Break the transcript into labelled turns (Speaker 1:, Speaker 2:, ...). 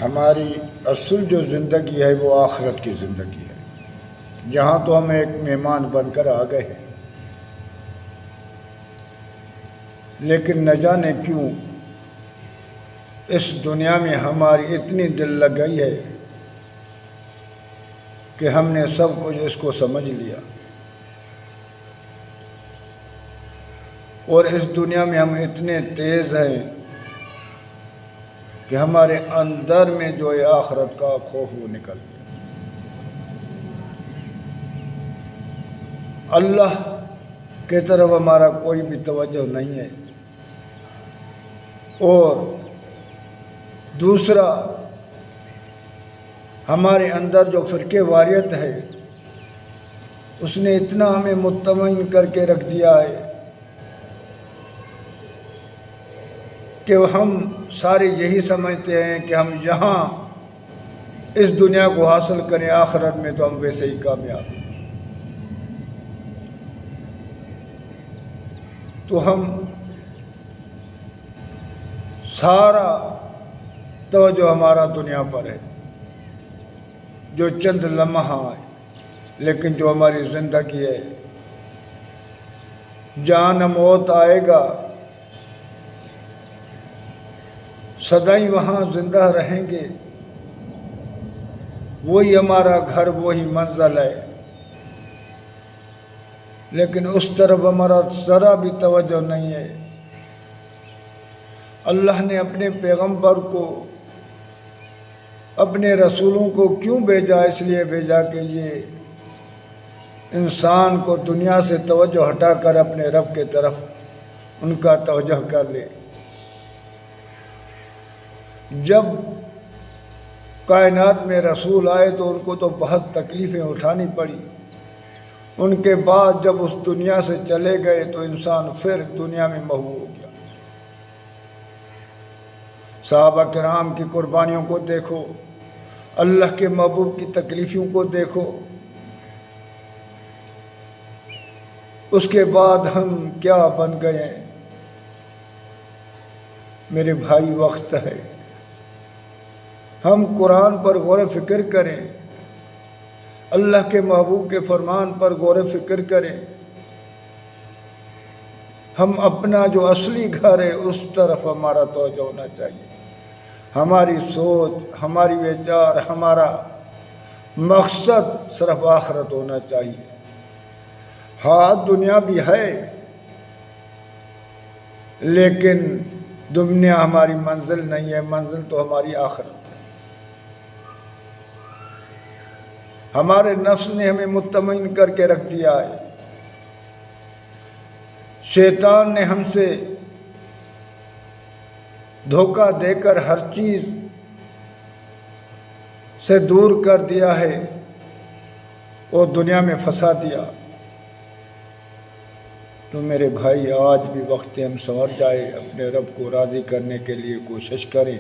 Speaker 1: ہماری اصل جو زندگی ہے وہ آخرت کی زندگی ہے، جہاں تو ہم ایک مہمان بن کر آ گئے ہیں، لیکن نہ جانے کیوں اس دنیا میں ہماری اتنی دل لگ گئی ہے کہ ہم نے سب کچھ اس کو سمجھ لیا، اور اس دنیا میں ہم اتنے تیز ہیں کہ ہمارے اندر میں جو ہے آخرت کا خوف وہ نکل گیا۔ اللہ کی طرف ہمارا کوئی بھی توجہ نہیں ہے، اور دوسرا ہمارے اندر جو فرقے واریت ہے اس نے اتنا ہمیں مطمئن کر کے رکھ دیا ہے کہ ہم سارے یہی سمجھتے ہیں کہ ہم یہاں اس دنیا کو حاصل کریں، آخرت میں تو ہم ویسے ہی کامیاب ہیں۔ تو ہم سارا توجہ ہمارا دنیا پر ہے، جو چند لمحہ ہے، لیکن جو ہماری زندگی ہے، جان موت آئے گا سدائیں وہاں زندہ رہیں گے، وہی ہمارا گھر، وہی منزل ہے، لیکن اس طرف ہمارا ذرا بھی توجہ نہیں ہے۔ اللہ نے اپنے پیغمبر کو، اپنے رسولوں کو کیوں بھیجا؟ اس لیے بھیجا کہ یہ انسان کو دنیا سے توجہ ہٹا کر اپنے رب کے طرف ان کا توجہ کر لے۔ جب کائنات میں رسول آئے تو ان کو تو بہت تکلیفیں اٹھانی پڑی، ان کے بعد جب اس دنیا سے چلے گئے تو انسان پھر دنیا میں محو ہو گیا۔ صحابہ کرام کی قربانیوں کو دیکھو، اللہ کے محبوب کی تکلیفوں کو دیکھو، اس کے بعد ہم کیا بن گئے ہیں۔ میرے بھائی، وقت ہے ہم قرآن پر غور و فکر کریں، اللہ کے محبوب کے فرمان پر غور و فکر کریں، ہم اپنا جو اصلی گھر ہے اس طرف ہمارا توجہ ہونا چاہیے، ہماری سوچ، ہماری وچار، ہمارا مقصد صرف آخرت ہونا چاہیے۔ ہاں دنیا بھی ہے، لیکن دنیا ہماری منزل نہیں ہے، منزل تو ہماری آخرت ہے۔ ہمارے نفس نے ہمیں مطمئن کر کے رکھ دیا ہے، شیطان نے ہم سے دھوکہ دے کر ہر چیز سے دور کر دیا ہے اور دنیا میں پھنسا دیا۔ تو میرے بھائی، آج بھی وقت ہم سنور جائے، اپنے رب کو راضی کرنے کے لیے کوشش کریں۔